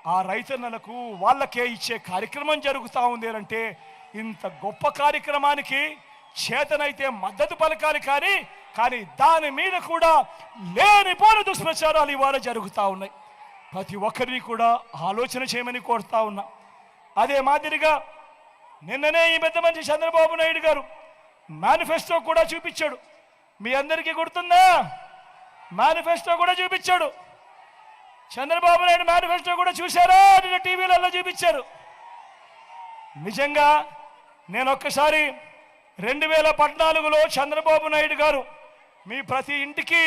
ఆ రైతన్నలకు వాళ్ళకే ఇచ్చే కార్యక్రమం జరుగుతూ ఉంది అంటే ఇంత గొప్ప కార్యక్రమానికి చేతనైతే మద్దతు పలకాలి కానీ దాని మీద కూడా లేనిపోని దుష్ప్రచారాలు ఇవాళ జరుగుతూ ఉన్నాయి. ప్రతి ఒక్కరిని కూడా ఆలోచన చేయమని కోరుతా ఉన్నా. అదే మాదిరిగా నిన్ననే ఈ పెద్ద మనిషి చంద్రబాబు నాయుడు గారు మేనిఫెస్టో కూడా చూపించాడు. మీ అందరికీ గుర్తుందా? మేనిఫెస్టో కూడా చూపించాడు. చంద్రబాబు నాయుడు మేనిఫెస్టో కూడా చూశారా? నిన్న టీవీలలో చూపించారు. నిజంగా నేను ఒక్కసారి 2014లో చంద్రబాబు నాయుడు గారు మీ ప్రతి ఇంటికి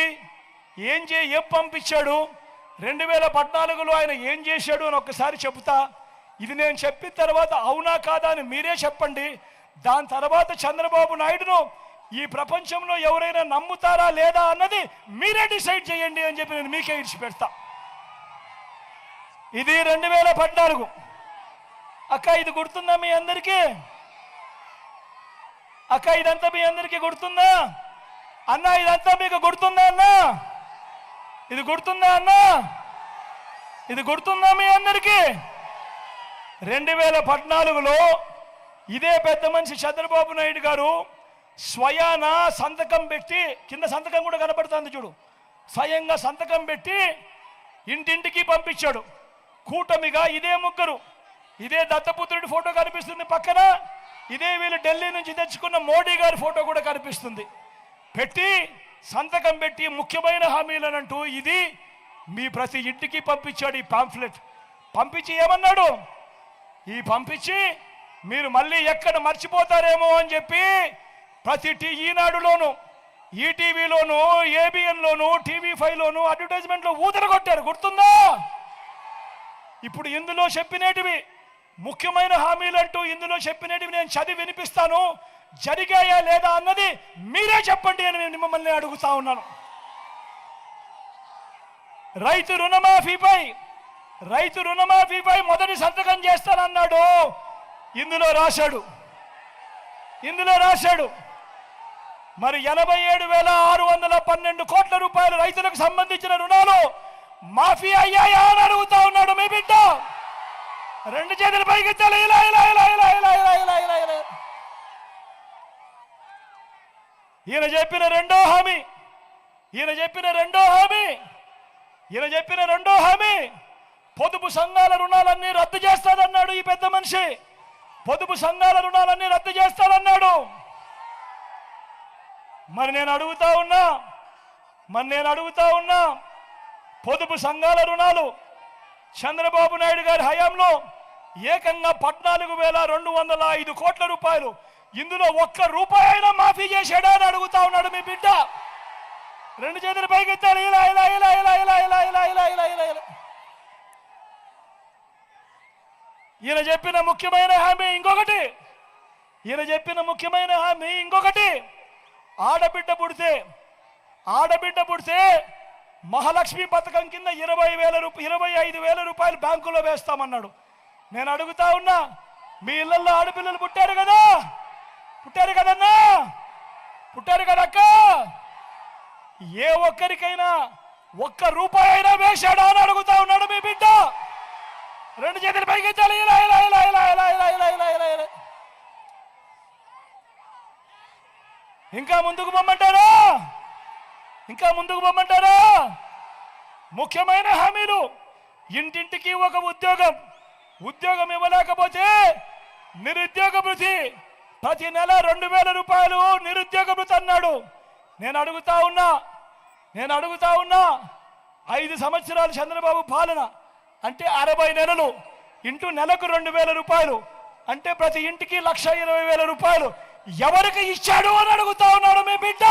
ఏం పంపించాడు, 2014లో ఆయన ఏం చేశాడు అని ఒక్కసారి చెబుతా. ఇది నేను చెప్పిన తర్వాత అవునా కాదా అని మీరే చెప్పండి. దాని తర్వాత చంద్రబాబు నాయుడును ఈ ప్రపంచంలో ఎవరైనా నమ్ముతారా లేదా అన్నది మీరే డిసైడ్ చేయండి అని చెప్పి నేను మీకే ఇచ్చిపెడతా. ఇది 2014. అక్క ఇది గుర్తుందా మీ అందరికీ? అక్క ఇదంతా మీ అందరికీ గుర్తుందా? అన్న ఇదంతా మీకు గుర్తుందా? అన్న ఇది గుర్తుందా? అన్న ఇది గుర్తుందా మీ అందరికీ? 2014లో ఇదే పెద్ద మనిషి చంద్రబాబు నాయుడు గారు స్వయాన సంతకం పెట్టి, కింద సంతకం కూడా కనపడుతుంది చూడు, స్వయంగా సంతకం పెట్టి ఇంటింటికి పంపించాడు. కూటమిగా ఇదే ముగ్గురు, ఇదే దత్తపుత్రుడి ఫోటో కనిపిస్తుంది పక్కన, ఇదే వీళ్ళు ఢిల్లీ నుంచి తెచ్చుకున్న మోడీ గారి ఫోటో కూడా కనిపిస్తుంది. పెట్టి సంతకం పెట్టి ముఖ్యమైన హామీలనంటూ ఇది మీ ప్రతి ఇంటికి పంపించాడు. ఈ పాంఫ్లెట్ పంపించి ఏమన్నాడు? ఈ పంపించి మీరు మళ్ళీ ఎక్కడ మర్చిపోతారేమో అని చెప్పి ప్రతి ఈనాడులోను, ఈటీవీలోను, ఏబిఎన్లోను, టీవీ5లోను అడ్వర్టైజ్మెంట్లో ఊదరగొట్టారు. గుర్తుందా? ఇప్పుడు ఇందులో చెప్పినటివి ముఖ్యమైన హామీలంటూ ఇందులో చెప్పినటివి నేను చదివి వినిపిస్తాను. జరిగాయా లేదా అన్నది మీరే చెప్పండి అని నేను మిమ్మల్ని అడుగుతా ఉన్నాను. రైతు రుణమాఫీపై మొదటి సంతకం చేస్తానన్నాడు. ఇందులో రాశాడు మరి 87,612 కోట్ల రూపాయలు రైతులకు సంబంధించిన రుణాలు మాఫీ అయ్యాయా అని అడుగుతా ఉన్నాడు మీ బిడ్డ. రెండు చేతులు పైకెత్తాలి. ఇలా ఇలా ఇలా ఇలా ఇలా ఇలా ఇలా ఇలా ఇలా ఈయన చెప్పిన రెండో హామీ పొదుపు సంఘాల రుణాలన్నీ రద్దు చేస్తానన్నాడు ఈ పెద్ద మనిషి. పొదుపు సంఘాల రుణాలన్నీ రద్దు చేస్తానన్నాడు. మరి నేను అడుగుతా ఉన్నా పొదుపు సంఘాల రుణాలు చంద్రబాబు నాయుడు గారి హయాంలో ఏకంగా 14,205 కోట్ల రూపాయలు, ఇందులో ఒక్క రూపాయి అయినా మాఫీ చేశాడా అని అడుగుతా ఉన్నాడు మీ బిడ్డ. రెండు చేతులు పైకెత్తాడు. ఇలా ఇలా ఇలా ఇలా ఇలా ఇలా ఇలా ఇలా ఇలా ఇలా ఇలా ఈయన చెప్పిన ముఖ్యమైన హామీ ఇంకొకటి, ఆడబిడ్డ పుడితే మహాలక్ష్మి పథకం కింద 25,000 రూపాయలు బ్యాంకులో వేస్తామన్నాడు. నేను అడుగుతా ఉన్నా, మీ ఇళ్లలో ఆడపిల్లలు పుట్టారు కదక్క, ఏ ఒక్కరికైనా ఒక్క రూపాయి అయినా వేశాడా అని అడుగుతా ఉన్నాడు మీ బిడ్డ. రెండు చేతులు పైకెత్తాలి. ఇలా ఇలా ఇలా ఇలా ఇలా ఇలా ఇలా ఇలా ఇలా ఇలా ఇంకా ముందుకు పొమ్మంటారా? ముఖ్యమైన హామీలు, ఇంటింటికి ఒక ఉద్యోగం ఇవ్వలేకపోతే నిరుద్యోగ భృతి, ప్రతి నెల 2,000 రూపాయలు నిరుద్యోగ భృతి అన్నాడు. నేను అడుగుతా ఉన్నా 5 సంవత్సరాలు చంద్రబాబు పాలన అంటే 60 నెలలు ఇంటూ నెలకు 2,000 రూపాయలు అంటే ప్రతి ఇంటికి 1,20,000 రూపాయలు ఎవరికి ఇచ్చాడు అని అడుగుతా ఉన్నాడు మీ బిడ్డ.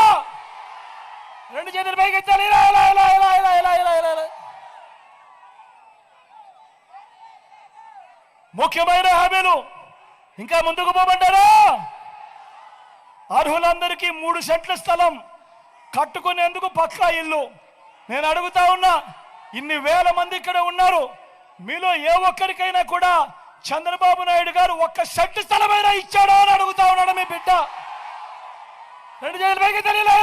రెండు చేతులు పైకెత్తాలి. ఇలా ఇలా ఇలా ఇలా ఇలా ఇలా ఇలా ఇలా ముఖ్యమైన హామీలు. ఇంకా ముందుకు పోమంటారా? అర్హులందరికీ 3 సెంట్ల స్థలం కట్టుకునేందుకు పక్కా ఇల్లు. నేను అడుగుతా ఉన్నా, ఇన్ని వేల మంది ఇక్కడ ఉన్నారు, మీలో ఏ ఒక్కరికైనా కూడా చంద్రబాబు నాయుడు గారు 1 సెంట్ స్థలమైనా ఇచ్చాడో అని అడుగుతా ఉన్నాడు మీ బిడ్డ. రెండు చేతులు పైకి తెలియలే.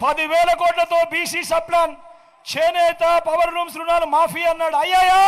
10,000 కోట్లతో బీసీ సప్లాన్ చేనేత పవర్ లూమ్స్ రుణాలు మాఫీ అన్నాడు. అయ్యాయా?